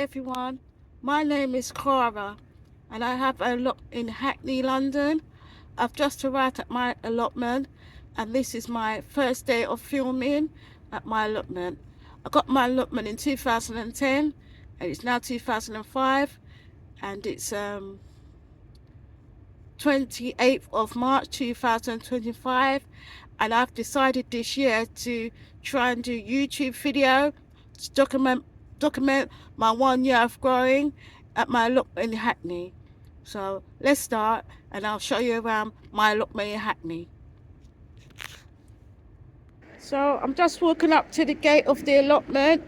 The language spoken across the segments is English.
everyone, my name is Cara and I have a lot in Hackney, London. I've just arrived at my allotment and this is my first day of filming at my allotment. I got my allotment in 2010 and it's now 2005 and it's 28th of March 2025 and I've decided this year to try and do YouTube video to document my 1 year of growing at my allotment in Hackney. So let's start and I'll show you around my allotment in Hackney. So I'm just walking up to the gate of the allotment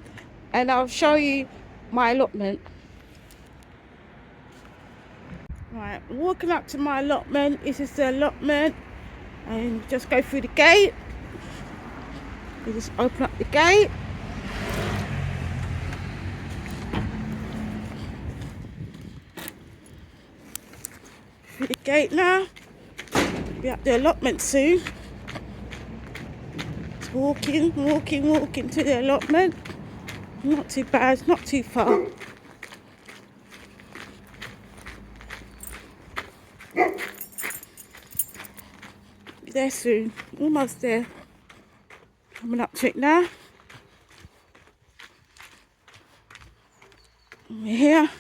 and I'll show you my allotment. Right, walking up to my allotment. This is the allotment and just go through the gate. You just open up the gate. Through the gate now. Be at the allotment soon. Just walking to the allotment. Not too bad, not too far. Be there soon, almost there. Coming up to it now. And we're here.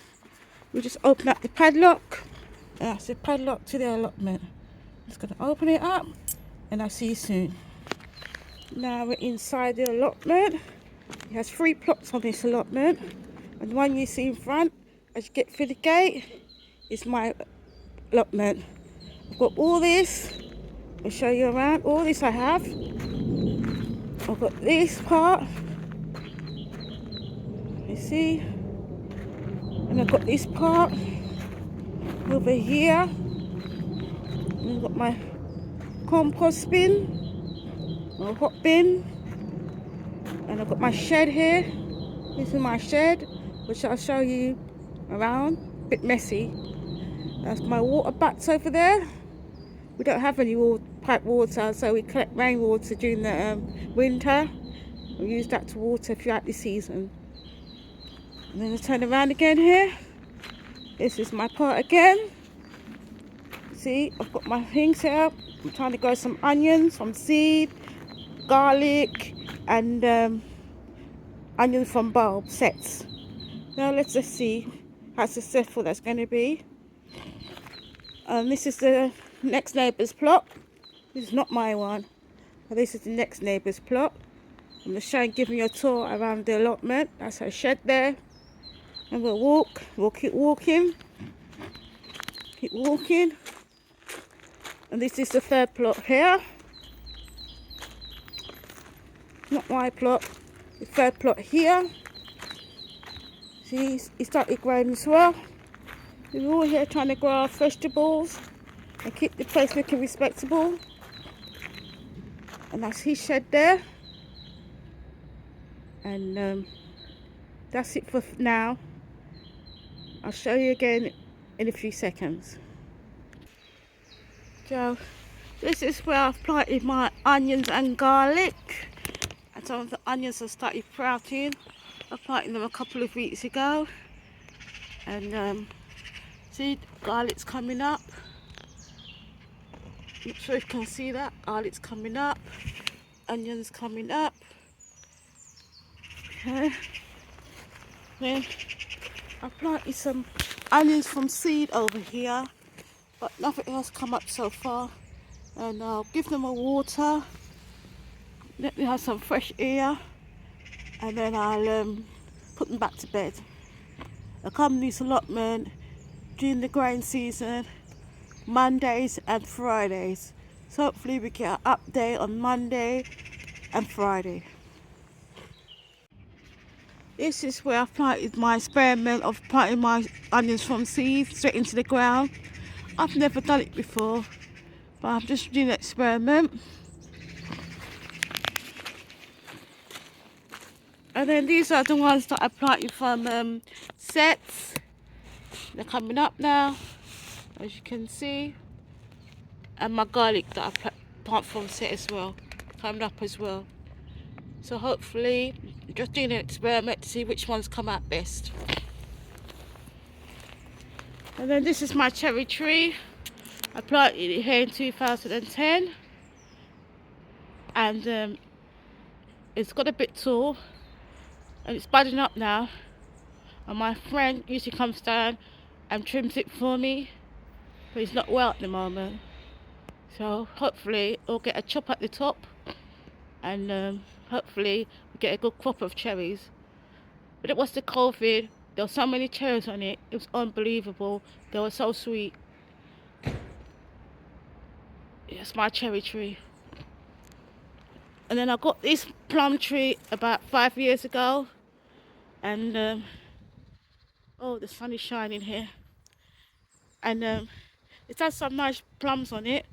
We just open up the padlock. That's the padlock to the allotment. Just gonna open it up and I'll see you soon. Now we're inside the allotment. It has 3 plots on this allotment. And the one you see in front, as you get through the gate, is my allotment. I've got all this. I'll show you around. All this I have. I've got this part. You see? And I've got this part over here. And I've got my compost bin, my hot bin, and I've got my shed here. This is my shed, which I'll show you around. A bit messy. That's my water butts over there. We don't have any pipe water, so we collect rainwater during the winter. We use that to water throughout the season. And then I turn around again here. This is my pot again. See, I've got my things here. I'm trying to grow some onions, some seed, garlic, and onions from bulb sets. Now let's just see how successful that's going to be. This is the next neighbour's plot. This is not my one, but this is the next neighbour's plot. I'm just showing, giving you a tour around the allotment. That's her shed there. And we'll keep walking. Keep walking. And this is the 3rd plot here. Not my plot. The 3rd plot here. See, it started growing as well. We're all here trying to grow our vegetables and keep the place looking respectable. And that's his shed there. And that's it for now. I'll show you again in a few seconds. So this is where I've planted my onions and garlic. And some of the onions have started sprouting. I planted them a couple of weeks ago. And see, garlic's coming up. Not sure if you can see that. Garlic's coming up. Onions coming up. Okay. Then I planted some onions from seed over here, but nothing else come up so far. And I'll give them a water. Let me have some fresh air, and then I'll put them back to bed. I come to this allotment during the growing season, Mondays and Fridays. So hopefully we get an update on Monday and Friday. This is where I've planted my experiment of planting my onions from seeds straight into the ground. I've never done it before, but I'm just doing an experiment. And then these are the ones that I planted from sets. They're coming up now, as you can see. And my garlic that I planted from set as well, coming up as well. So hopefully, just doing an experiment to see which ones come out best. And then this is my cherry tree. I planted it here in 2010, and it's got a bit tall and it's budding up now, and my friend usually comes down and trims it for me, but he's not well at the moment, so hopefully we'll get a chop at the top, and hopefully we get a good crop of cherries. But it was the COVID, there were so many cherries on it, it was unbelievable, they were so sweet. It's my cherry tree. And then I got this plum tree about 5 years ago, and oh, the sun is shining here, and it's had some nice plums on it.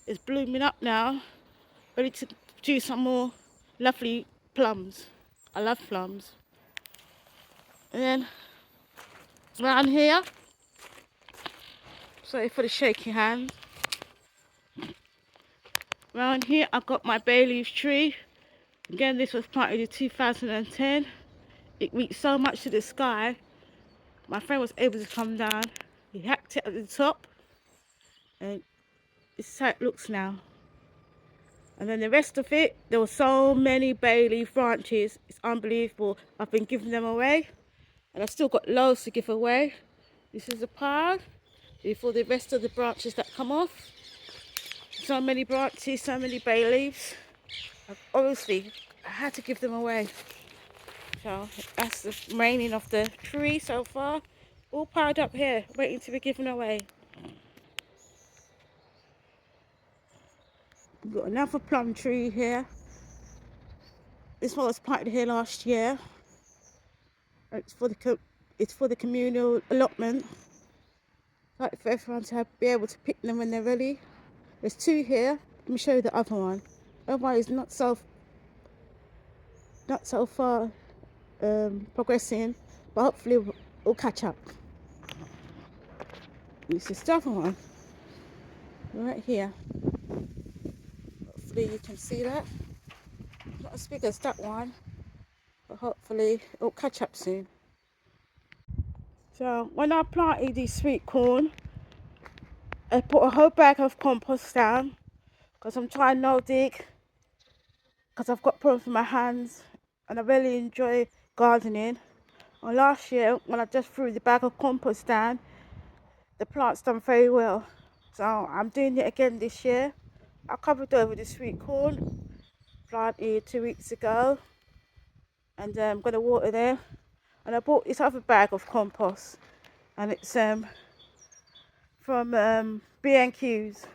It's blooming up now, ready to do some more lovely plums. I love plums. And then around here, sorry for the shaky hand, around here I've got my bay leaf tree. Again, this was planted in 2010. It reached so much to the sky, my friend was able to come down, he hacked it at the top, and this is how it looks now. And then the rest of it, there were so many bay leaf branches, it's unbelievable. I've been giving them away, and I've still got loads to give away. This is a pile before the rest of the branches that come off. So many branches, so many bay leaves. Obviously, I had to give them away. So that's the remaining of the tree so far, all piled up here, waiting to be given away. We've got another plum tree here. This one was planted here last year. It's for the communal allotment, like for everyone to be able to pick them when they're ready. There's two here. Let me show you the other one. The other one is not so far progressing, but hopefully we'll catch up. This is the other one, right here. Hopefully you can see that. Not as big as that one, but hopefully it'll catch up soon. So when I planted this sweet corn, I put a whole bag of compost down, because I'm trying no dig, because I've got problems with my hands and I really enjoy gardening. And last year when I just threw the bag of compost down, the plant's done very well. So I'm doing it again this year. I covered over the sweet corn, planted 2 weeks ago, and I'm going to water them. And I bought this other bag of compost, and it's from B&Q's,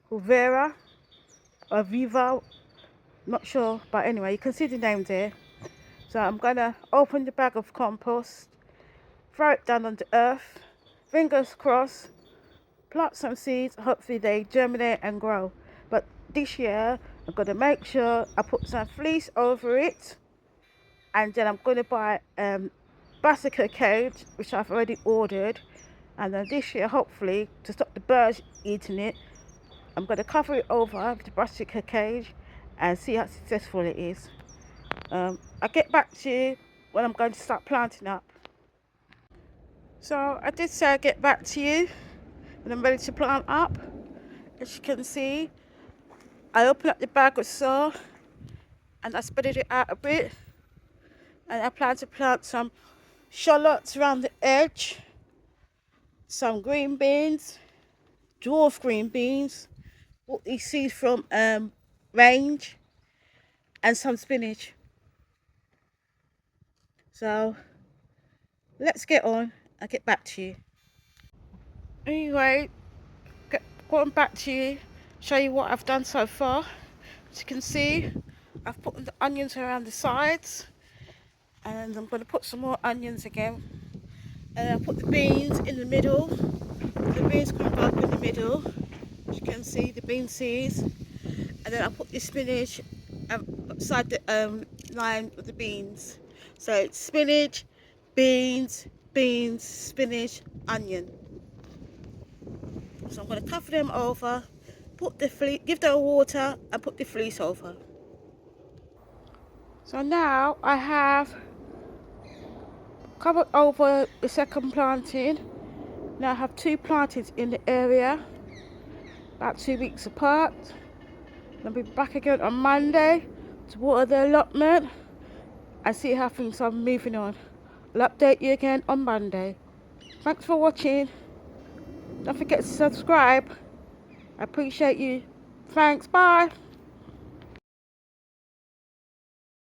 called Vera or Viva, not sure, but anyway, you can see the name there. So I'm gonna open the bag of compost, throw it down on the earth, fingers crossed, plant some seeds, hopefully they germinate and grow. But this year I'm gonna make sure I put some fleece over it, and then I'm gonna buy brassica cage, which I've already ordered, and then this year, hopefully, to stop the birds eating it, I'm going to cover it over with the brassica cage and see how successful it is. I'll get back to you when I'm going to start planting up. So I did say I'd get back to you when I'm ready to plant up. As you can see, I opened up the bag of soil and I spread it out a bit, and I plan to plant some shallots around the edge, some green beans, dwarf green beans, bought these seeds from Range, and some spinach. So let's get on. I'll get back to you. Anyway, going back to you, show you what I've done so far. As you can see, I've put the onions around the sides, and I'm going to put some more onions again. And I'll put the beans in the middle. The beans can go up in the middle. As you can see, the bean seeds. And then I'll put the spinach beside the line with the beans. So it's spinach, beans, spinach, onion. So I'm going to cover them over, put the fleece, give them water, and put the fleece over. So now I have covered over the second planting, Now I have 2 planted in the area, about 2 weeks apart. I'll be back again on Monday to water the allotment and see how things are moving on. I'll update you again on Monday. Thanks for watching. Don't forget to subscribe. I appreciate you. Thanks. Bye.